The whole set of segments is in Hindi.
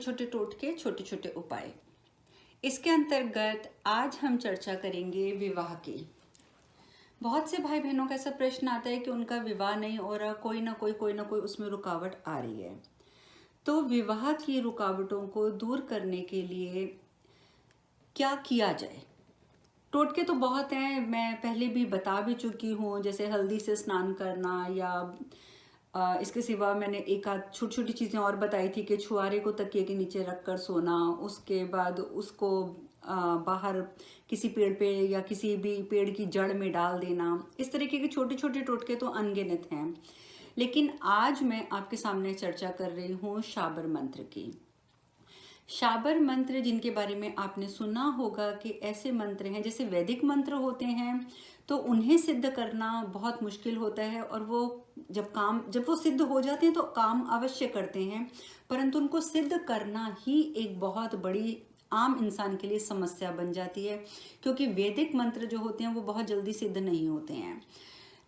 छोटे टोटके, छोटे छोटे उपाय। इसके अंतर्गत आज हम चर्चा करेंगे विवाह की। बहुत से भाई बहनों का ऐसा प्रश्न आता है कि उनका विवाह नहीं हो रहा, कोई ना कोई उसमें रुकावट आ रही है। तो विवाह की रुकावटों को दूर करने के लिए क्या किया जाए? टोटके तो बहुत हैं, मैं पहले भी बता भी चुकी हूँ, जैसे हल्दी से स्नान करना या इसके सिवा मैंने एक आध छोटी छोटी चीज़ें और बताई थी कि छुआरे को तकिए के नीचे रख कर सोना, उसके बाद उसको बाहर किसी पेड़ पे या किसी भी पेड़ की जड़ में डाल देना। इस तरीके के छोटे छोटे टोटके तो अनगिनत हैं, लेकिन आज मैं आपके सामने चर्चा कर रही हूँ शाबर मंत्र की। शाबर मंत्र जिनके बारे में आपने सुना होगा कि ऐसे मंत्र हैं, जैसे वैदिक मंत्र होते हैं तो उन्हें सिद्ध करना बहुत मुश्किल होता है, और वो जब वो सिद्ध हो जाते हैं तो काम अवश्य करते हैं, परंतु उनको सिद्ध करना ही एक बहुत बड़ी आम इंसान के लिए समस्या बन जाती है, क्योंकि वैदिक मंत्र जो होते हैं वो बहुत जल्दी सिद्ध नहीं होते हैं।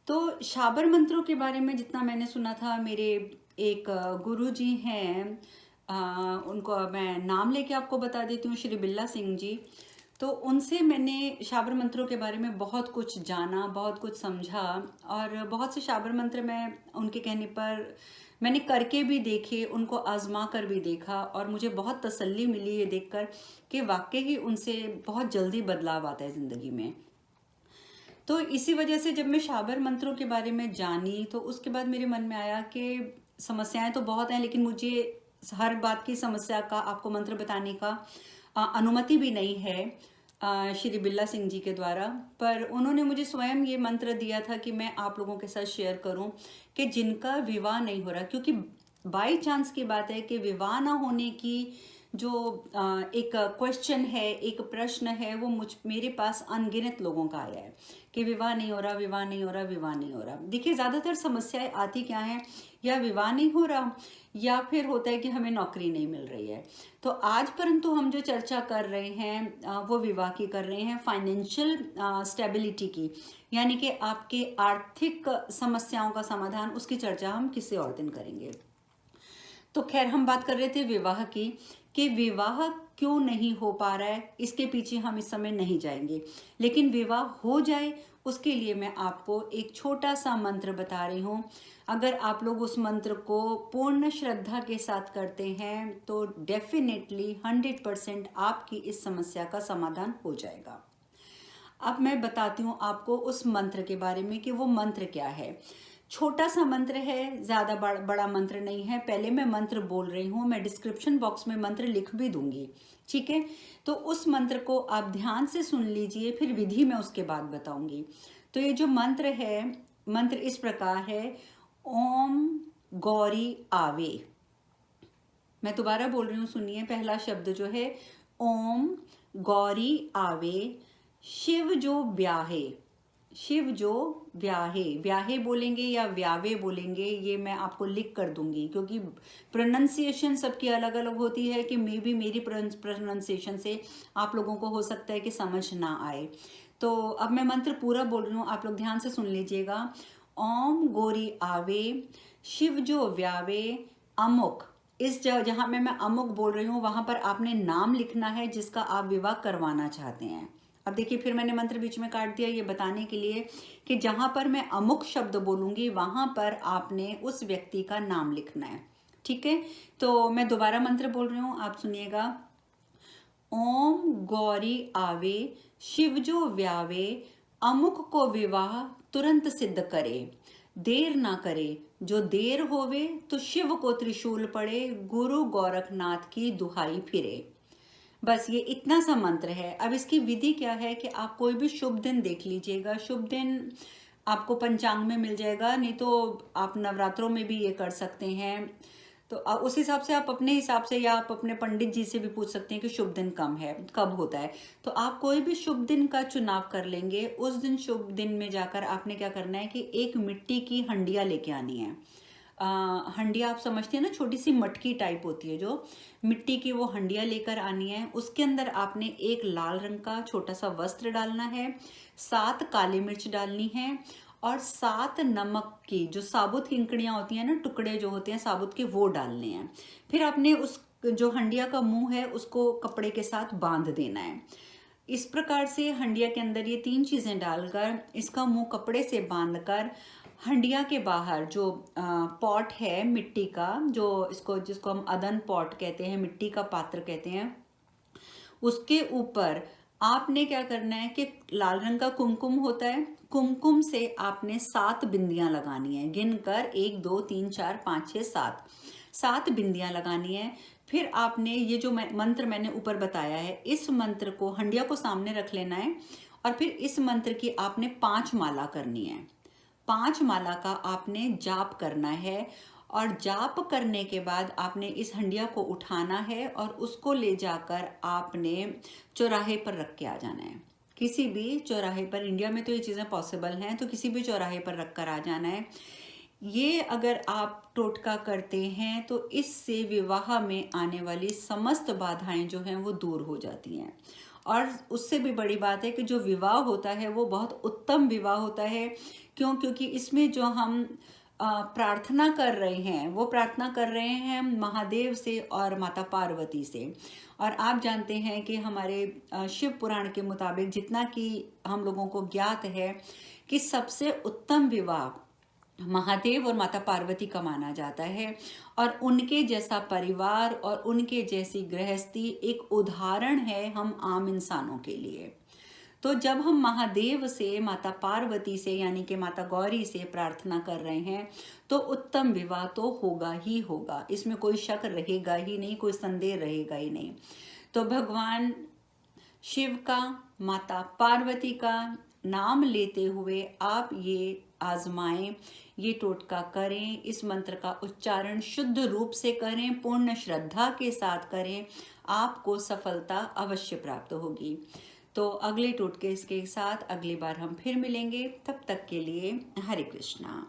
तो शाबर मंत्रों के बारे में जितना मैंने सुना था, मेरे एक गुरु जी हैं, उनको मैं नाम लेके आपको बता देती हूँ, श्री बिल्ला सिंह जी। तो उनसे मैंने शाबर मंत्रों के बारे में बहुत कुछ जाना, बहुत कुछ समझा, और बहुत से शाबर मंत्र मैं उनके कहने पर मैंने करके भी देखे, उनको आजमा कर भी देखा, और मुझे बहुत तसल्ली मिली ये देखकर कि वाकई ही उनसे बहुत जल्दी बदलाव आता है ज़िंदगी में। तो इसी वजह से जब मैं शाबर मंत्रों के बारे में जानी तो उसके बाद मेरे मन में आया कि समस्याएं तो बहुत हैं, लेकिन मुझे हर बात की समस्या का आपको मंत्र बताने का अनुमति भी नहीं है श्री बिल्ला सिंह जी के द्वारा। पर उन्होंने मुझे स्वयं ये मंत्र दिया था कि मैं आप लोगों के साथ शेयर करूं कि जिनका विवाह नहीं हो रहा, क्योंकि बाई चांस की बात है कि विवाह ना होने की जो एक क्वेश्चन है, एक प्रश्न है, वो मेरे पास अनगिनत लोगों का आया है कि विवाह नहीं हो रहा, विवाह नहीं हो रहा, विवाह नहीं हो रहा। देखिए, ज़्यादातर समस्याएं आती क्या हैं, या विवाह नहीं हो रहा या फिर होता है कि हमें नौकरी नहीं मिल रही है। तो आज परंतु हम जो चर्चा कर रहे हैं वो विवाह की कर रहे हैं, फाइनेंशियल स्टेबिलिटी की, यानी कि आपके आर्थिक समस्याओं का समाधान, उसकी चर्चा हम किसी और दिन करेंगे। तो खैर, हम बात कर रहे थे विवाह की कि विवाह क्यों नहीं हो पा रहा है, इसके पीछे हम इस समय नहीं जाएंगे, लेकिन विवाह हो जाए उसके लिए मैं आपको एक छोटा सा मंत्र बता रही हूँ। अगर आप लोग उस मंत्र को पूर्ण श्रद्धा के साथ करते हैं तो डेफिनेटली 100% आपकी इस समस्या का समाधान हो जाएगा। अब मैं बताती हूँ आपको उस मंत्र के बारे में कि वो मंत्र क्या है। छोटा सा मंत्र है, ज़्यादा बड़ा मंत्र नहीं है। पहले मैं मंत्र बोल रही हूँ, मैं डिस्क्रिप्शन बॉक्स में मंत्र लिख भी दूंगी, ठीक है? तो उस मंत्र को आप ध्यान से सुन लीजिए, फिर विधि मैं उसके बाद बताऊंगी। तो ये जो मंत्र है, मंत्र इस प्रकार है, ओम गौरी आवे। मैं दोबारा बोल रही हूँ, सुनिए। पहला शब्द जो है ओम गौरी आवे, शिव जो ब्याहे, शिव जो व्याहे, व्याहे बोलेंगे या व्यावे बोलेंगे, ये मैं आपको लिख कर दूंगी, क्योंकि प्रोनंसिएशन सबकी अलग अलग होती है कि मे बी मेरी प्रोनंसिएशन से आप लोगों को हो सकता है कि समझ ना आए। तो अब मैं मंत्र पूरा बोल रही हूँ, आप लोग ध्यान से सुन लीजिएगा। ओम गौरी आवे, शिव जो व्यावे, अमुक। इस जहाँ में मैं अमुक बोल रही हूँ वहां पर आपने नाम लिखना है जिसका आप विवाह करवाना चाहते हैं। अब देखिए, फिर मैंने मंत्र बीच में काट दिया ये बताने के लिए कि जहां पर मैं अमुक शब्द बोलूंगी वहां पर आपने उस व्यक्ति का नाम लिखना है, ठीक है? तो मैं दोबारा मंत्र बोल रही हूं, आप सुनिएगा। ओम गौरी आवे, शिव जो व्यावे, अमुक को विवाह तुरंत सिद्ध करे, देर ना करे, जो देर होवे तो शिव को त्रिशूल पड़े, गुरु गोरखनाथ की दुहाई फिरे। बस ये इतना सा मंत्र है। अब इसकी विधि क्या है कि आप कोई भी शुभ दिन देख लीजिएगा, शुभ दिन आपको पंचांग में मिल जाएगा, नहीं तो आप नवरात्रों में भी ये कर सकते हैं। तो उस हिसाब से आप अपने हिसाब से, या आप अपने पंडित जी से भी पूछ सकते हैं कि शुभ दिन कब होता है। तो आप कोई भी शुभ दिन का चुनाव कर लेंगे। उस दिन शुभ दिन में जाकर आपने क्या करना है कि एक मिट्टी की हंडिया लेके आनी है। हंडिया आप समझते हैं ना, छोटी सी मटकी टाइप होती है, जो मिट्टी की, वो हंडिया लेकर आनी है। उसके अंदर आपने एक लाल रंग का छोटा सा वस्त्र डालना है, 7 काली मिर्च डालनी है, और 7 नमक की जो साबुत किंकड़ियाँ होती हैं ना, टुकड़े जो होते हैं साबुत के, वो डालने हैं। फिर आपने उस जो हंडिया का मुंह है उसको कपड़े के साथ बांध देना है। इस प्रकार से हंडिया के अंदर ये 3 चीज़ें डालकर इसका मुंह कपड़े से बांधकर हंडिया के बाहर जो पॉट है मिट्टी का, जो जिसको हम अदन पॉट कहते हैं, मिट्टी का पात्र कहते हैं, उसके ऊपर आपने क्या करना है कि लाल रंग का कुमकुम होता है, कुमकुम से आपने 7 बिंदियां लगानी है, गिनकर 1 2 3 4 5 6 7 बिंदियां लगानी है। फिर आपने ये जो मंत्र मैंने ऊपर बताया है, इस मंत्र को हंडिया को सामने रख लेना है और फिर इस मंत्र की आपने 5 माला करनी है। 5 माला का आपने जाप करना है और जाप करने के बाद आपने इस हंडिया को उठाना है और उसको ले जाकर आपने चौराहे पर रख के आ जाना है। किसी भी चौराहे पर, इंडिया में तो ये चीज़ें पॉसिबल हैं, तो किसी भी चौराहे पर रख कर आ जाना है। ये अगर आप टोटका करते हैं तो इससे विवाह में आने वाली समस्त बाधाएं जो हैं वो दूर हो जाती हैं। और उससे भी बड़ी बात है कि जो विवाह होता है वो बहुत उत्तम विवाह होता है। क्योंकि इसमें जो हम प्रार्थना कर रहे हैं वो प्रार्थना कर रहे हैं महादेव से और माता पार्वती से। और आप जानते हैं कि हमारे शिव पुराण के मुताबिक, जितना कि हम लोगों को ज्ञात है, कि सबसे उत्तम विवाह महादेव और माता पार्वती का माना जाता है। और उनके जैसा परिवार और उनके जैसी गृहस्थी एक उदाहरण है हम आम इंसानों के लिए। तो जब हम महादेव से, माता पार्वती से यानी कि माता गौरी से प्रार्थना कर रहे हैं तो उत्तम विवाह तो होगा ही होगा, इसमें कोई शक रहेगा ही नहीं, कोई संदेह रहेगा ही नहीं। तो भगवान शिव का, माता पार्वती का नाम लेते हुए आप ये आजमाएं, ये टोटका करें, इस मंत्र का उच्चारण शुद्ध रूप से करें, पूर्ण श्रद्धा के साथ करें, आपको सफलता अवश्य प्राप्त होगी। तो अगले टोटके के साथ अगली बार हम फिर मिलेंगे, तब तक के लिए हरे कृष्णा।